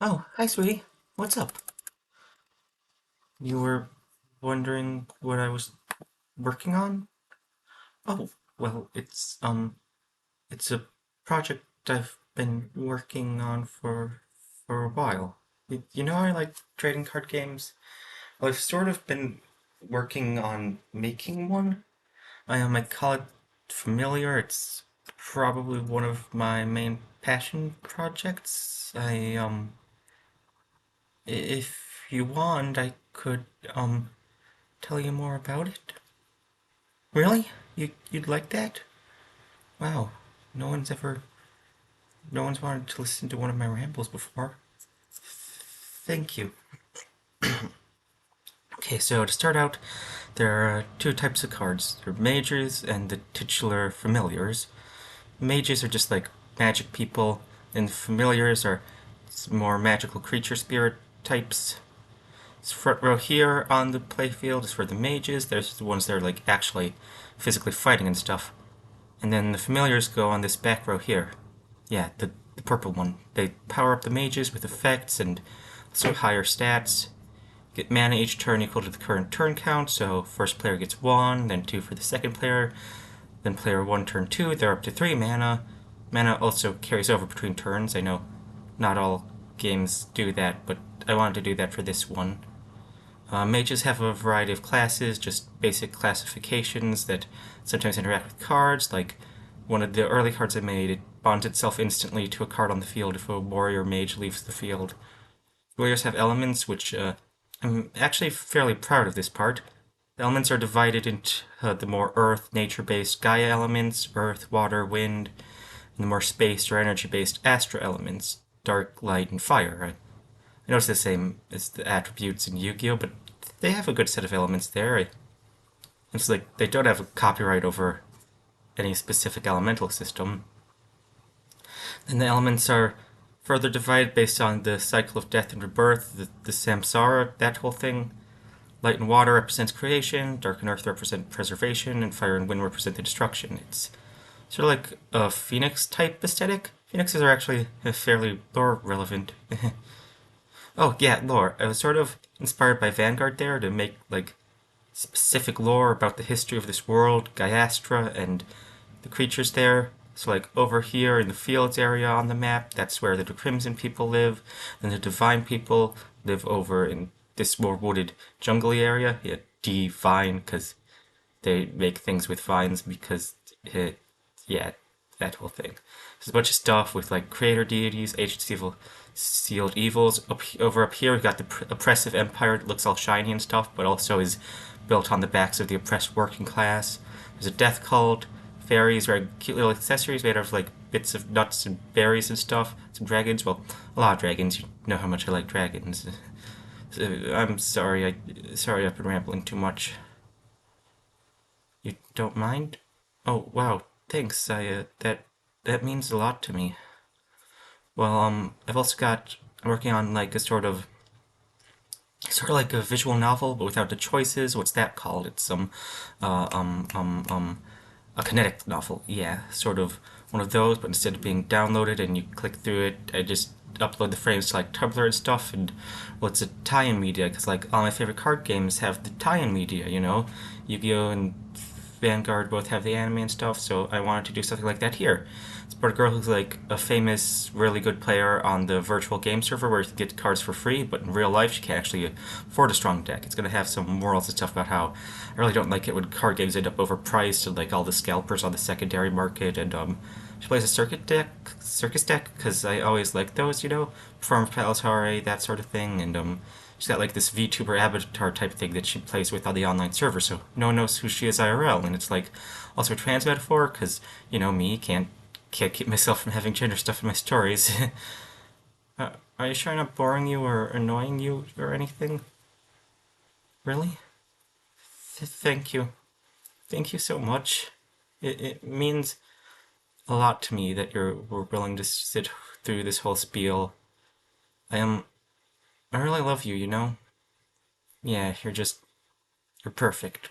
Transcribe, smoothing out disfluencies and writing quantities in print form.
Oh, hi, sweetie. What's up? You were wondering what I was working on? Oh, well, it's a project I've been working on for a while. You know, I like trading card games. Well, I've sort of been working on making one. I call it familiar. It's probably one of my main passion projects. If you want, I could tell you more about it. Really? You'd like that? Wow. No one's ever no one's wanted to listen to one of my rambles before. Thank you. Okay, so to start out, there are two types of cards. There are mages and the titular familiars. Mages are just like magic people, and familiars are more magical creature spirit types. This front row here on the playfield is for the mages. There's the ones that are like actually physically fighting and stuff. And then the familiars go on this back row here. Yeah, the purple one. They power up the mages with effects and also higher stats. Get mana each turn equal to the current turn count, so first player gets 1, then 2 for the second player, then player 1 turn 2, they're up to 3 mana. Mana also carries over between turns. I know not all games do that, but I wanted to do that for this one. Mages have a variety of classes, just basic classifications that sometimes interact with cards. Like one of the early cards I made, it bonds itself instantly to a card on the field if a warrior mage leaves the field. Warriors have elements, which I'm actually fairly proud of this part. The elements are divided into the more earth, nature-based Gaia elements, earth, water, wind, and the more space or energy-based Astra elements, dark, light, and fire. I know it's the same as the attributes in Yu-Gi-Oh, but they have a good set of elements there. It's like they don't have a copyright over any specific elemental system. And the elements are further divided based on the cycle of death and rebirth, the samsara, that whole thing. Light and water represents creation, dark and earth represent preservation, and fire and wind represent the destruction. It's sort of like a phoenix type aesthetic. Phoenixes are actually fairly lore relevant. Oh yeah, lore. I was sort of inspired by Vanguard there to make like specific lore about the history of this world, Gaiastra, and the creatures there. So like over here in the fields area on the map, that's where the Crimson people live, and the Divine people live over in this more wooded jungly area. Yeah, divine because they make things with vines because yeah, that whole thing. There's a bunch of stuff with like creator deities, ancient evil, sealed evils. Over up here, we've got the oppressive empire that looks all shiny and stuff, but also is built on the backs of the oppressed working class. There's a death cult, fairies, very cute little accessories made of like bits of nuts and berries and stuff. Some dragons, well, a lot of dragons. You know how much I like dragons. I'm sorry, sorry I've been rambling too much. You don't mind? Oh, wow. Thanks. That means a lot to me. Well, I've also got I'm working on like a sort of like a visual novel, but without the choices. What's that called? It's uh, um, um, um, a kinetic novel. Yeah, sort of one of those, but instead of being downloaded and you click through it, I just upload the frames to like Tumblr and stuff. And well, it's a tie-in media because like all my favorite card games have the tie-in media. You know, Yu-Gi-Oh and Vanguard both have the anime and stuff, so I wanted to do something like that here. It's about a girl who's like a famous, really good player on the virtual game server where you can get cards for free, but in real life she can't actually afford a strong deck. It's gonna have some morals and stuff about how I really don't like it when card games end up overpriced and like all the scalpers on the secondary market. And she plays a circus deck, because I always like those, you know, Performance Palatare, that sort of thing. And she's got like this VTuber avatar type thing that she plays with on the online server, so no one knows who she is IRL. And it's like also a trans metaphor, because you know me can't keep myself from having gender stuff in my stories. Are you sure I'm not boring you or annoying you or anything? Really? Thank you. Thank you so much. It means a lot to me that were willing to sit through this whole spiel. I am. I really love you, you know? Yeah, you're perfect.